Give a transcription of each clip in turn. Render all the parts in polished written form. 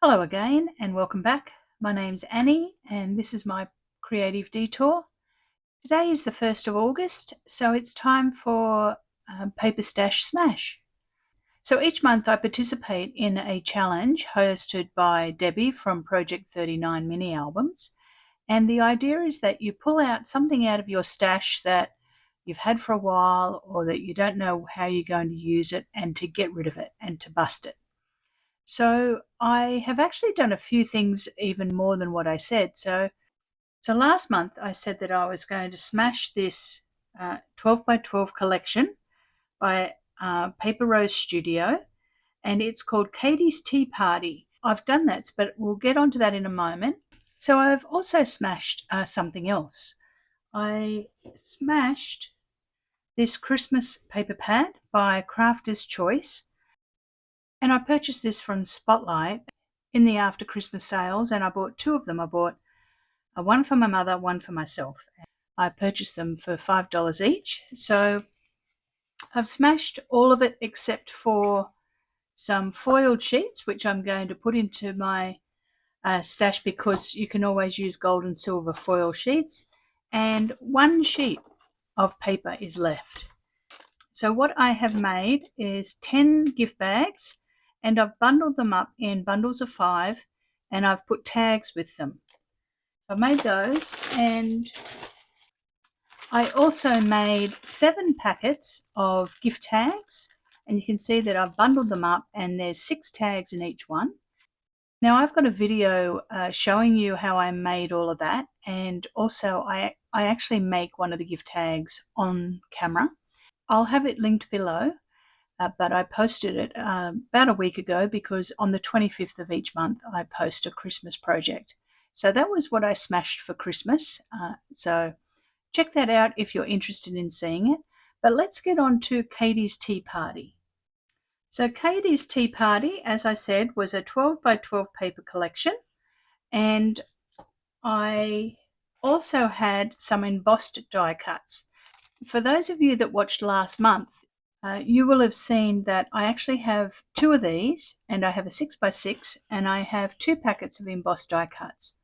Hello again and welcome back. My name's Annie and this is my creative detour. Today is the 1st of August, so it's time for PaperStashSmash. So each month I participate in a challenge hosted by Debbie from Project 39 Mini Albums, and the idea is that you pull out something out of your stash that you've had for a while or that you don't know how you're going to use it, and to get rid of it and to bust it. So I have actually done a few things even more than what I said. So last month I said that I was going to smash this 12 by 12 collection by Paper Rose Studio, and it's called Katie's Tea Party. I've done that, but we'll get onto that in a moment. So I've also smashed something else. I smashed this Christmas paper pad by Crafter's Choice. And I purchased this from Spotlight in the after Christmas sales, and I bought two of them. I bought one for my mother, one for myself. I purchased them for $5 each. So I've smashed all of it except for some foiled sheets, which I'm going to put into my stash because you can always use gold and silver foil sheets. And one sheet of paper is left. So what I have made is 10 gift bags, and I've bundled them up in bundles of 5, and I've put tags with them. I've made those, and I also made 7 packets of gift tags, and you can see that I've bundled them up and there's 6 tags in each one. Now I've got a video showing you how I made all of that, and also I actually make one of the gift tags on camera. I'll have it linked below. But I posted it about a week ago because on the 25th of each month I post a Christmas project. So that was what I smashed for Christmas. So check that out if you're interested in seeing it. But let's get on to Katie's Tea Party. So Katie's Tea Party, as I said, was a 12 by 12 paper collection, and I also had some embossed die cuts. For those of you that watched last month, you will have seen that I actually have 2 of these, and I have a 6 by 6, and I have 2 packets of embossed die cuts.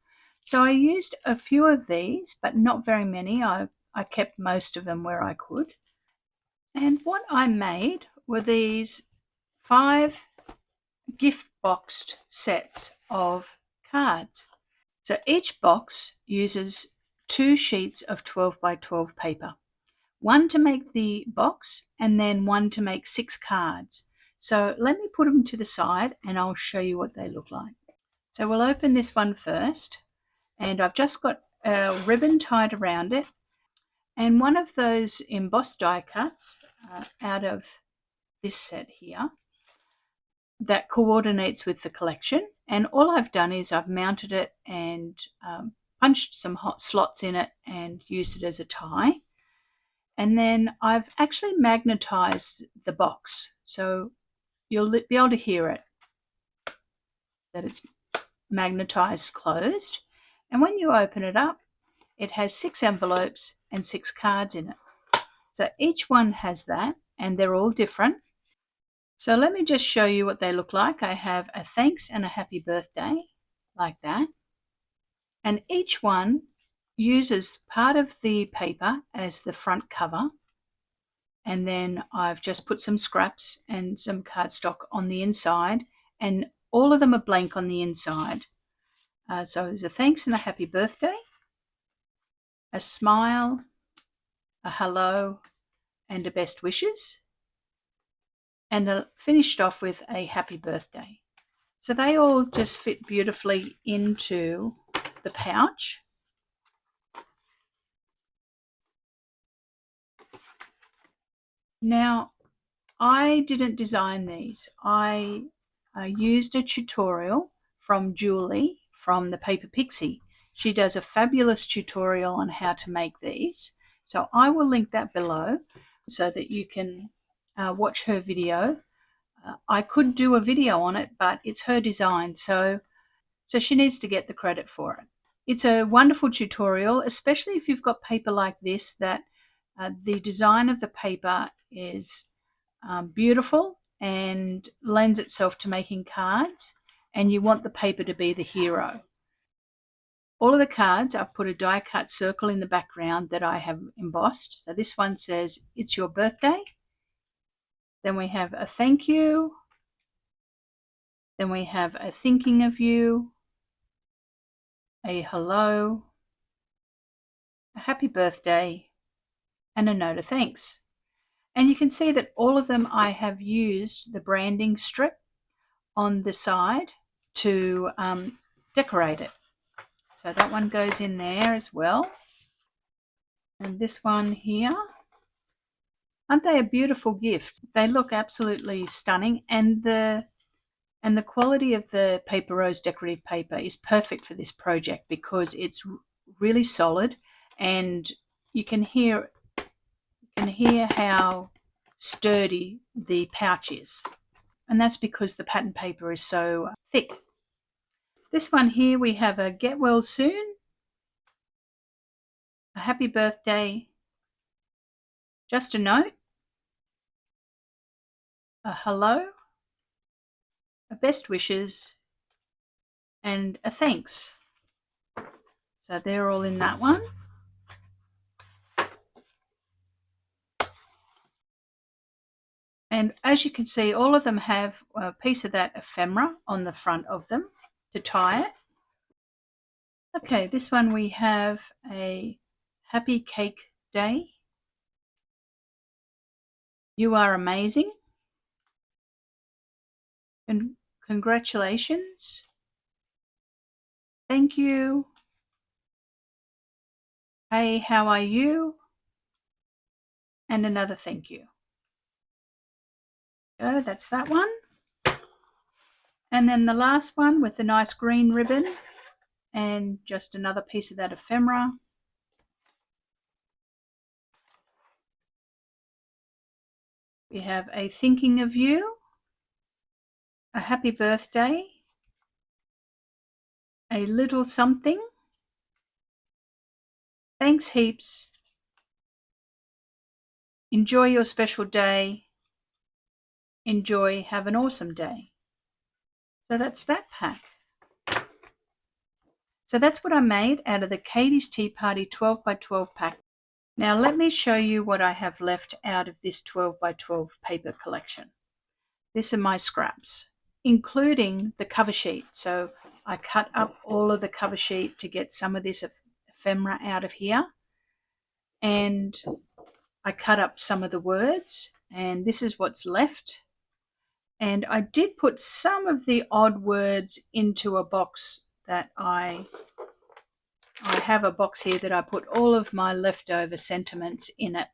So I used a few of these, but not very many. I kept most of them where I could. And what I made were these 5 gift boxed sets of cards. So each box uses 2 sheets of 12 by 12 paper. 1 to make the box and then 1 to make 6 cards. So let me put them to the side and I'll show you what they look like. So we'll open this one first, and I've just got a ribbon tied around it, and one of those embossed die cuts out of this set here that coordinates with the collection. And all I've done is I've mounted it and punched some hot slots in it and used it as a tie. And then I've actually magnetized the box, so you'll be able to hear it, that it's magnetized closed. And when you open it up, it has 6 envelopes and 6 cards in it. So each one has that, and they're all different. So let me just show you what they look like. I have a thanks and a happy birthday, like that. And each one uses part of the paper as the front cover, and then I've just put some scraps and some cardstock on the inside, and all of them are blank on the inside. So there's a thanks and a happy birthday, a smile, a hello, and a best wishes, and finished off with a happy birthday. So they all just fit beautifully into the pouch. Now, I didn't design these. I used a tutorial from Julie from the Paper Pixie. She does a fabulous tutorial on how to make these. So I will link that below so that you can watch her video. I could do a video on it, but it's her design, so she needs to get the credit for it. It's a wonderful tutorial, especially if you've got paper like this, that the design of the paper is beautiful and lends itself to making cards. and you want the paper to be the hero. All of the cards, I've put a die cut circle in the background that I have embossed. So this one says, "It's your birthday." Then we have a thank you. Then we have a thinking of you, a hello, a happy birthday, and a note of thanks. And you can see that all of them I have used the branding strip on the side to decorate it. So that one goes in there as well. And this one here. Aren't they a beautiful gift? They look absolutely stunning, and the quality of the Paper Rose decorative paper is perfect for this project because it's really solid, and you can hear how sturdy the pouch is. And that's because the pattern paper is so thick. This one here, we have a get well soon, a happy birthday, just a note, a hello, a best wishes, and a thanks. So they're all in that one. And as you can see, all of them have a piece of that ephemera on the front of them to tie it. Okay, this one we have a happy cake day. You are amazing. And congratulations. Thank you. Hey, how are you? And another thank you. Oh, that's that one. And then the last one with the nice green ribbon and just another piece of that ephemera. We have a thinking of you, a happy birthday, a little something, thanks heaps, enjoy your special day, enjoy, have an awesome day. So that's that pack. So that's what I made out of the Katie's Tea Party 12 by 12 pack. Now let me show you what I have left out of this 12 by 12 paper collection. These are my scraps, including the cover sheet. So I cut up all of the cover sheet to get some of this ephemera out of here. And I cut up some of the words, and this is what's left. And I did put some of the odd words into a box that I have a box here that I put all of my leftover sentiments in it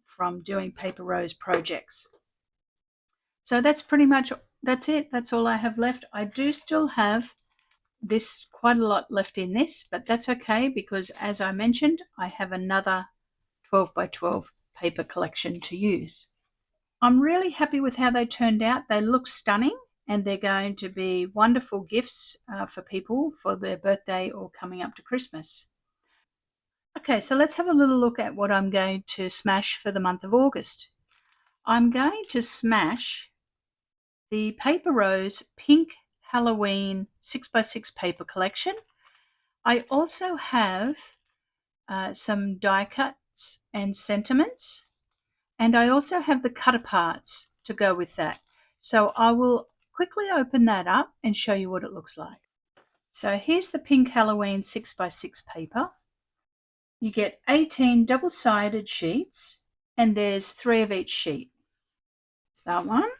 from doing Paper Rose projects. So that's pretty much, that's it. That's all I have left. I do still have this, quite a lot left in this, but that's okay because as I mentioned, I have another 12 by 12 paper collection to use. I'm really happy with how they turned out. They look stunning, and they're going to be wonderful gifts for people for their birthday or coming up to Christmas. Okay, so let's have a little look at what I'm going to smash for the month of August. I'm going to smash the Paper Rose Pink Halloween 6x6 paper collection. I also have some die cuts and sentiments, and I also have the cut aparts to go with that. So I will quickly open that up and show you what it looks like. So here's the Pink Halloween 6x6 paper. You get 18 double-sided sheets, and there's 3 of each sheet. It's that one.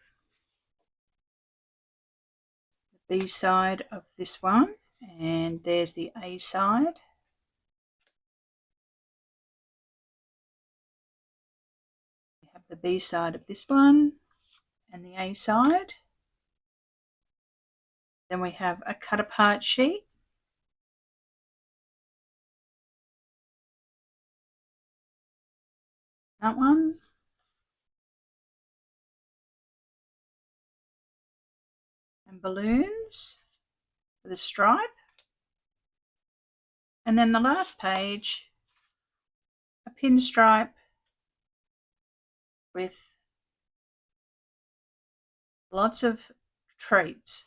The B side of this one, and there's the A side. We have the B side of this one and the A side. Then we have a cut apart sheet. That one. And balloons for the stripe. And then the last page, a pinstripe with lots of treats.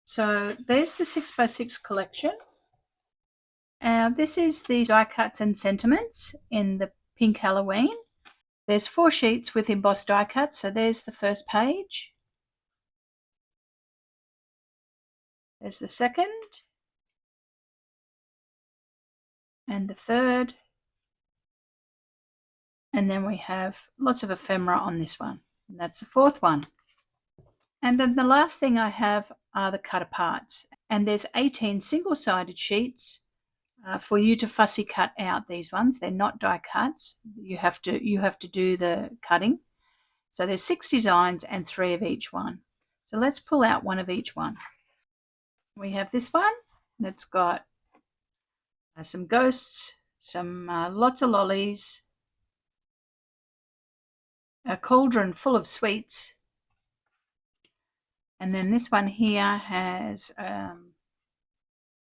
So there's the 6x6 collection. This is the die cuts and sentiments in the pink Halloween. There's 4 sheets with embossed die cuts, so there's the first page. There's the second. And the third. And then we have lots of ephemera on this one. And that's the fourth one. And then the last thing I have are the cut aparts. And there's 18 single-sided sheets for you to fussy cut out these ones. They're not die cuts. You have to do the cutting. So there's 6 designs and 3 of each one. So let's pull out one of each one. We have this one that's got some ghosts, some lots of lollies, a cauldron full of sweets, and then this one here has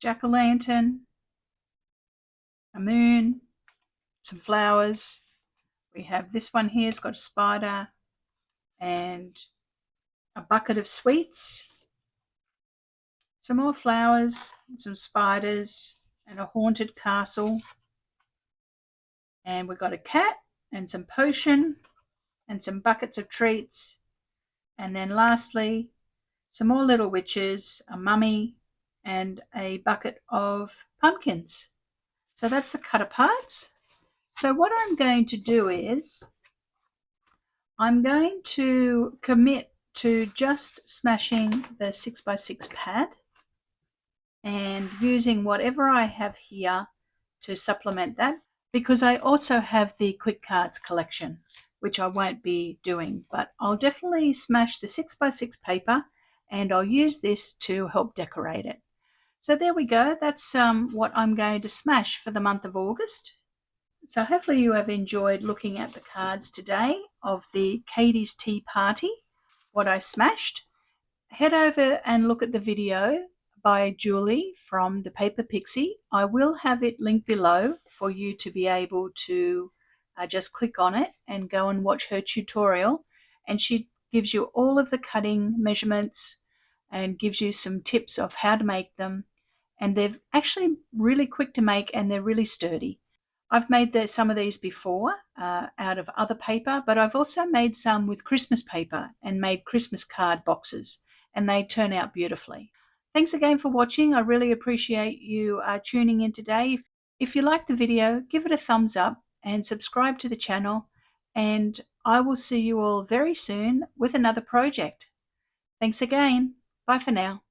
jack-o'-lantern, a moon, some flowers. We have this one here, it's got a spider and a bucket of sweets, some more flowers, some spiders, and a haunted castle. And we've got a cat and some potion and some buckets of treats. And then lastly, some more little witches, a mummy, and a bucket of pumpkins. So that's the cut aparts. So what I'm going to do is I'm going to commit to just smashing the 6x6 pad and using whatever I have here to supplement that, because I also have the quick cards collection, which I won't be doing, but I'll definitely smash the 6x6 paper and I'll use this to help decorate it. So there we go. That's what I'm going to smash for the month of August. So hopefully you have enjoyed looking at the cards today of the Katie's Tea Party, what I smashed. Head over and look at the video by Julie from the Paper Pixie. I will have it linked below for you to be able to just click on it and go and watch her tutorial. And she gives you all of the cutting measurements and gives you some tips of how to make them. And they're actually really quick to make and they're really sturdy. I've made some of these before out of other paper, but I've also made some with Christmas paper and made Christmas card boxes, and they turn out beautifully. Thanks again for watching. I really appreciate you tuning in today. If you like the video, give it a thumbs up and subscribe to the channel, and I will see you all very soon with another project. Thanks again. Bye for now.